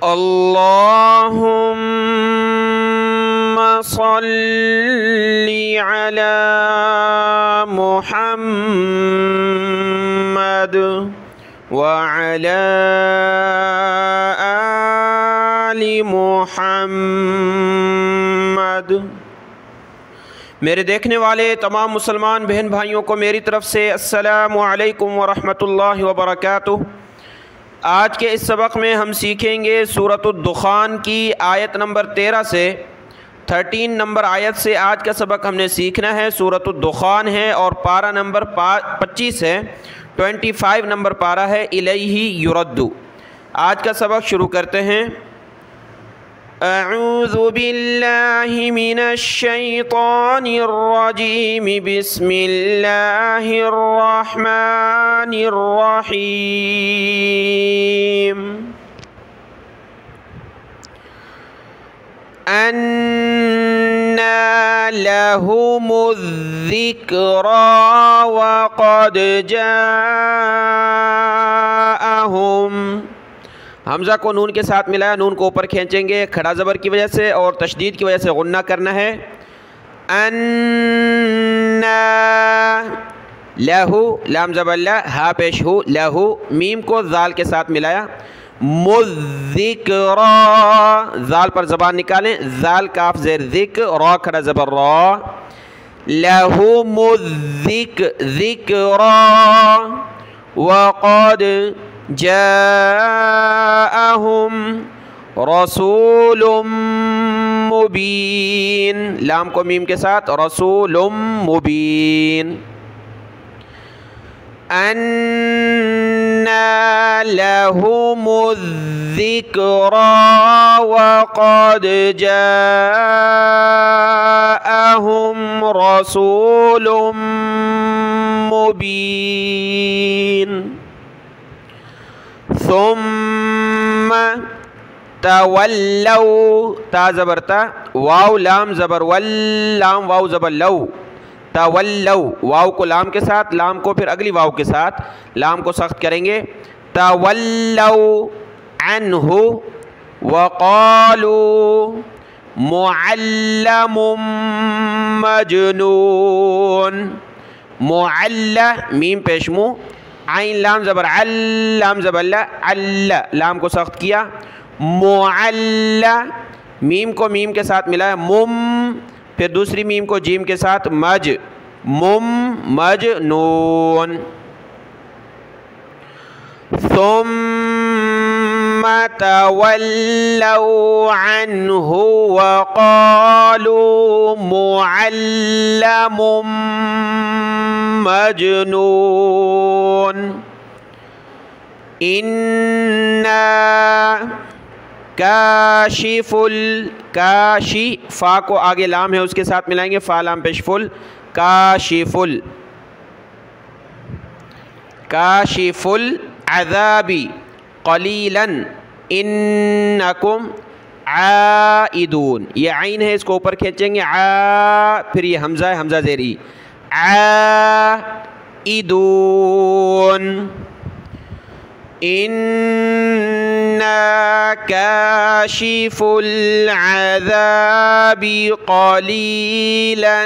اللہم صلی علی محمد وعلی آل محمد۔ میرے دیکھنے والے تمام مسلمان بہن بھائیوں کو میری طرف سے السلام علیکم ورحمۃ اللہ وبرکاتہ۔ آج کے اس سبق میں ہم سیکھیں گے سورۃ الدخان کی آیت نمبر 13 سے 13 نمبر آیت سے آج کا سبق ہم نے سیکھنا ہے۔ سورۃ الدخان ہے اور پارہ نمبر 25 ہے، 25 نمبر پارہ ہے، الیہ یرد۔ آج کا سبق شروع کرتے ہیں۔ اعوذ باللہ من الشیطان الرجیم، بسم اللہ الرحمن الرحیم۔ أَنَّى لَهُمُ الذِّكْرَى وَقَدْ جَاءَهُمْ۔ حمزہ کو نون کے ساتھ ملایا، نون کو اوپر کھینچیں گے کھڑا زبر کی وجہ سے اور تشدید کی وجہ سے غنہ کرنا ہے۔ أَنَّى لَهُ، لام زبر لا، ہا پیش ہو، لہو، میم کو ذال کے ساتھ ملایا، مذکرا، ذال پر زبان نکالیں، ذال کاف زیر ذکر، را کھڑا زبر را، لہم ذکرا وقد جاءہم رسول مبین، لام کو میم کے ساتھ، رسول مبین۔ أَنَّى لَهُمُ الذِّكْرَى وَقَدْ جَاءَهُمْ رَسُولٌ مُبِينٌ ثُمَّ تَوَلَّوْا، تا زبر تا، واو لام زبر ول، لام واو زبر لو، تولو، واو کو لام کے ساتھ، لام کو پھر اگلی واو کے ساتھ، لام کو سخت کریں گے، تولو عنہ وقالوا معلم مجنون، معلہ میم پیشمو، عین لام زبر عل، لام زبر لا، عل، لام کو سخت کیا، معلہ، میم کو میم کے ساتھ ملایا، مم، پھر دوسری میم کو جیم کے ساتھ، مج، مجنون۔ ثم تولوا عنه وقالوا معلم مجنون إنا کاشف کاشی، فا کو آگے لام ہے اس کے ساتھ ملائیں گے، فا لام پیش فل، کاشف کاشف العذاب قلیلا انکم عائدون، یہ عین ہے، اس کو اوپر کھینچیں گے، پھر یہ حمزہ ہے، حمزہ زیری، عائدون إِنَّا كَاشِفُ الْعَذَابِ قَلِيلًا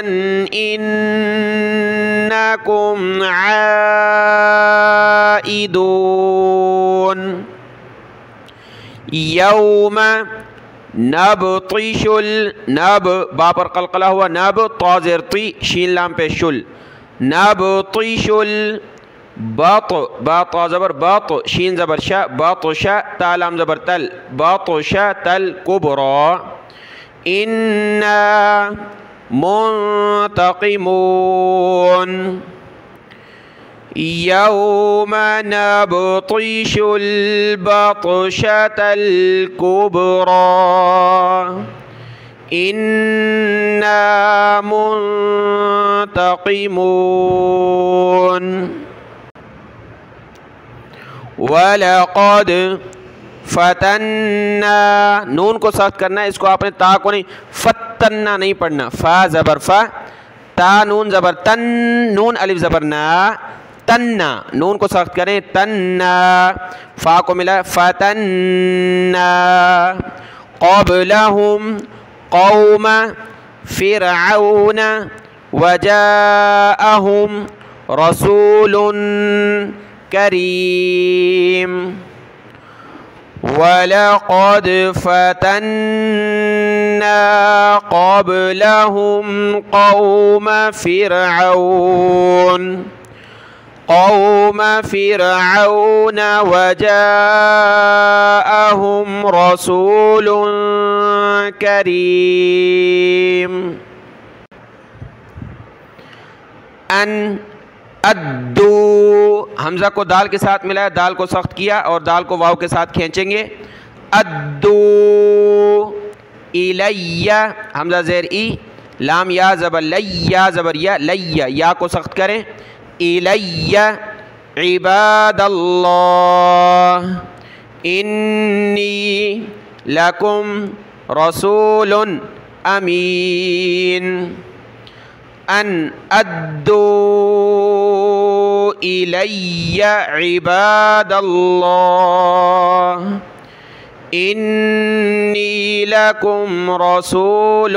إِنَّكُمْ عَائِدُونَ يَوْمَ نَبْطِشُ نب، با پر قلقلہ ہوا، نب، طا زیر طی، شین لام پہ شل، نبطش باط، با طا زبر باط، شین زبر شا، باطش، تا لام زبر تل، باطش تل کبرا، انا منتقمون یوم نبطش البطشة الكبرى انا منتقمون وَلَقَدْ فَتَنَّا، نون کو سخت کرنا ہے، اس کو آپ نے تا کو نہیں، فتنہ نہیں پڑھنا، فا زبر فا، تا نون زبر تن، نون الف زبر نا، تنّا، نون کو سخت کریں، تنّا، فا کو ملا فتنّا، قبلہم قوم فرعون وجاءہم رسول کریم، وَلَقَدْ فَتَنَّا قَبْلَهُمْ قَوْمَ فِرْعَوْنَ وَجَاءَهُمْ رَسُولٌ كَرِيمٌ۔ ان ادو، حمزہ کو دال کے ساتھ ملایا، دال کو سخت کیا اور دال کو واو کے ساتھ کھینچیں گے، ادو الیہ، حمزہ زیر ای، لام یا زبر لی، یا زبر یا، لی، یا کو سخت کریں، الیہ عباد اللہ انی لکم رسول امین، ان ادو الی عباد اللہ انی لکم رسول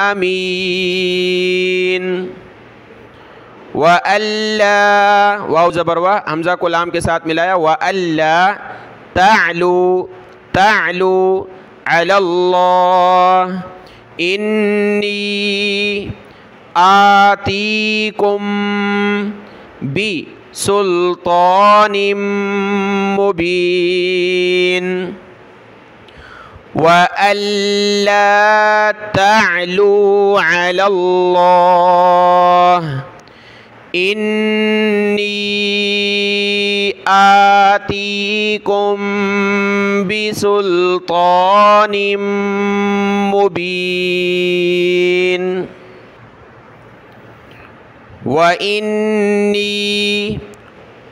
امین، وَأَلَّا، واو زبر وا، حمزہ کو لام کے ساتھ ملایا، وَأَلَّا تَعْلُوا، تَعْلُوا عَلَى اللَّهِ انی آتیکم بسلطان مبین، وَأَلَّا تَعْلُوا عَلَى اللَّهِ انی آتیکم بسلطان مبین، وَإِنِّي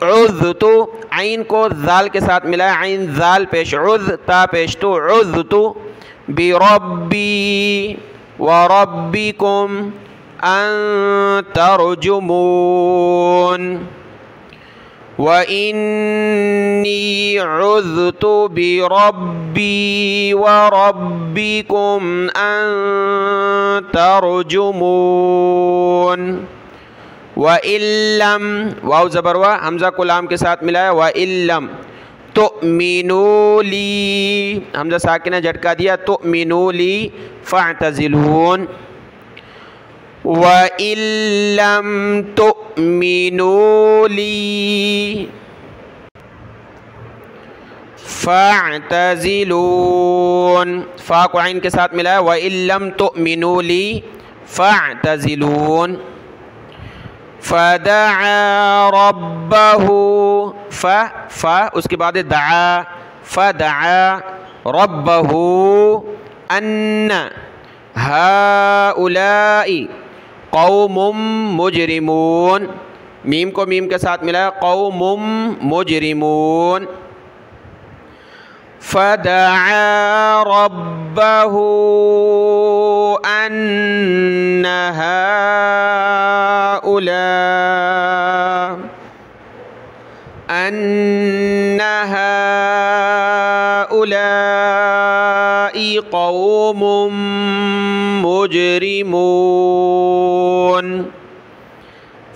عُذْتُ، عین کو ذال کے ساتھ ملایا، عین ذال پیش عذ، تا پیش تو، عُذْتُ بربی وربکم ان ترجمون، وَإِنِّي عُذْتُ بِرَبِّي وَرَبِّكُمْ أَن تَرْجُمُونَ، وَإِن لَّمْ، واو زبر وا، حمزہ کو لام کے ساتھ ملایا، وَإِن لَّمْ تُؤْمِنُوا لِي، حمزہ ساکنہ جھٹکا دیا، تُؤْمِنُوا لِي فَاعْتَزِلُونَ، وَإِن لَّمْ تُؤْمِنُوا لِي فَاعْتَزِلُونَ، فا کو عین کے ساتھ ملایا، وَإِن لَّمْ تُؤْمِنُوا لِي فَاعْتَزِلُونَ، فَدَعَا رَبَّهُ، فا اس کے بعد دعا، فَدَعَا رَبَّهُ أَنَّ هَؤُلَاءِ قوم مجرمون، میم کو میم کے ساتھ ملا، قوم مجرمون، فدعا ربه أن هؤلاء قوم مجرمون،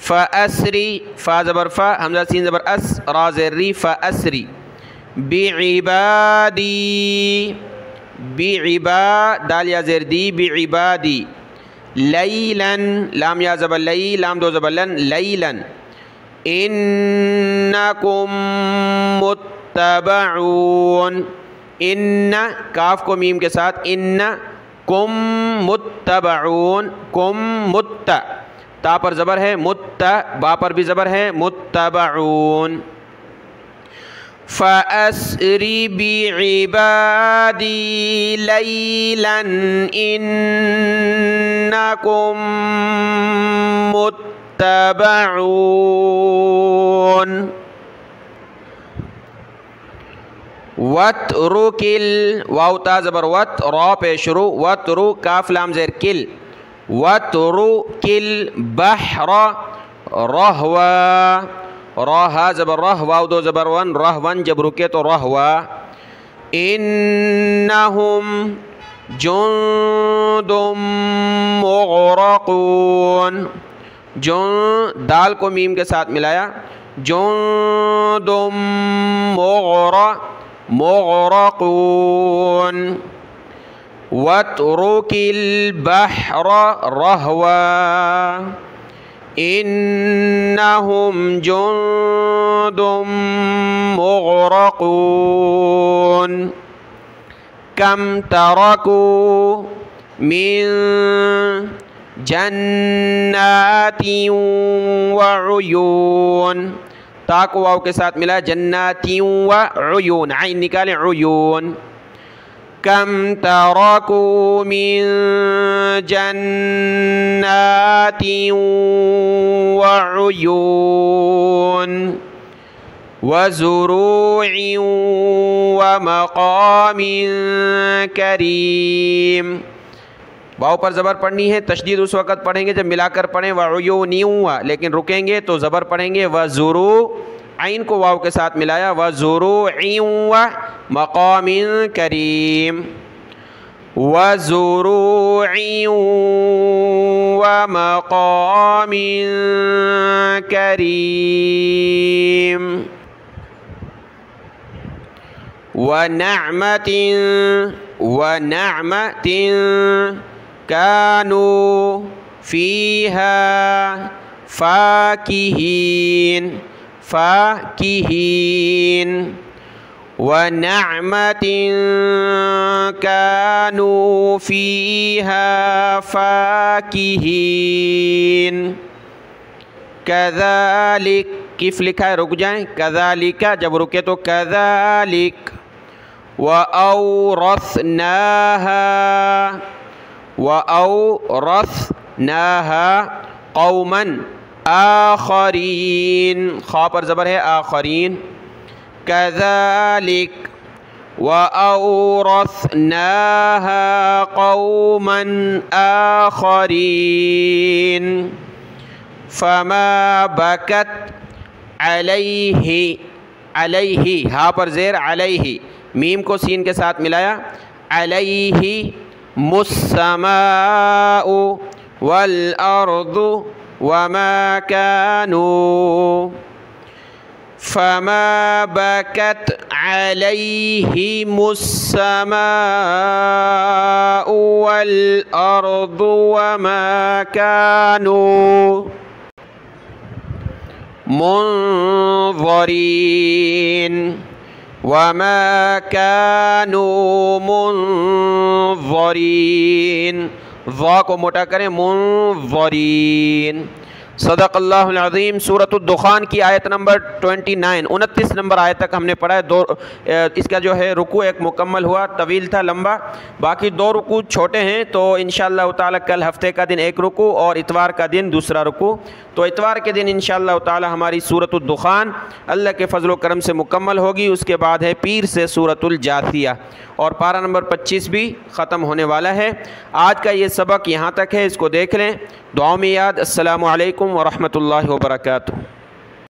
فأسری، فا زبر فا، حمزہ سین زبر اس، را زیر ری، فأسری بعبادی، بعبا، دال یا زیر دی، بعبادی، لیلاً، لام یا زبر لی، لام دو زبر لن، لیلاً، انکم متبعون، ان، کاف کو میم کے ساتھ، ان کم متبعون، کم مت، تا پر زبر ہے، مت، با پر بھی زبر ہے، متبعون، فَأَسْرِ بِعِبَادِي لَيْلًا إِنَّكُمْ مُتَّبَعُونَ، وَاتْرُكِل، واو تا زبر وت، را پیش رو، وَاتْرُ، کاف لام زیر کل، وَاتْرُكِل بَحْرَ رَهْوًا راہ زبر رہ، واو دو زبر ون، رہ ون جب رکے تو رہوا. انہم جند مغرقون، دال کو میم کے ساتھ ملایا، جند مغرقون. واترک البحر رہوا، انہم جند مغرقون. کم ترکوا من جنات وعیون، تا کو واو کے ساتھ ملا، جنات وعیون، عین نکالیں، عیون. کم ترکوا من جنات وعیون وزروع ومقام کریم. واو پر زبر پڑھنی ہے، تشدید اس وقت پڑھیں گے جب ملا کر پڑھیں وعیون، لیکن رکیں گے تو زبر پڑھیں گے وزروع، عین کو واو کے ساتھ ملایا، وزروع ومقام کریم. وزروع ومقام کریم. ونعمت كانوا فيها فاكهين. ونعمت كانوا فيها فاكهين. كذلك، کف لکھا ہے، رک جائیں، كذلك جب رکے تو كذلك. وَأَوْرَثْنَاهَا قَوْمًا آخَرِينَ، خا پر زبر ہے، آخرین. كذلك وَأَوْرَثْنَاهَا قَوْمًا آخَرِينَ. فَمَا بَكَتْ عَلَيْهِ، ہا پر زیر، علیہ، میم کو سین کے ساتھ ملایا، علیہ السماء والارض وما كانوا. فما بكت عليهم السماء والارض وما كانوا منظرين. وما كانوا منظرين، ضا کو موٹا کریں، منظرین. صدق اللہ العظیم. سورۃ الدخان کی آیت نمبر 29، 29 نمبر آیت تک ہم نے پڑھا ہے. اس کا جو ہے رکوع ایک مکمل ہوا، طویل تھا، لمبا، باقی 2 رکوع چھوٹے ہیں. تو انشاءاللہ تعالی کل ہفتے کا دن ایک رکوع اور اتوار کا دن دوسرا رکوع. تو اتوار کے دن انشاءاللہ تعالی ہماری سورۃ الدخان اللہ کے فضل و کرم سے مکمل ہوگی. اس کے بعد ہے پیر سے سورۃ الجاثیہ، اور پارہ نمبر 25 بھی ختم ہونے والا ہے. آج کا یہ سبق یہاں تک ہے، اس کو دیکھ لیں، دعاؤں میں یاد. السلام علیکم ورحمۃ اللہ وبرکاتہ.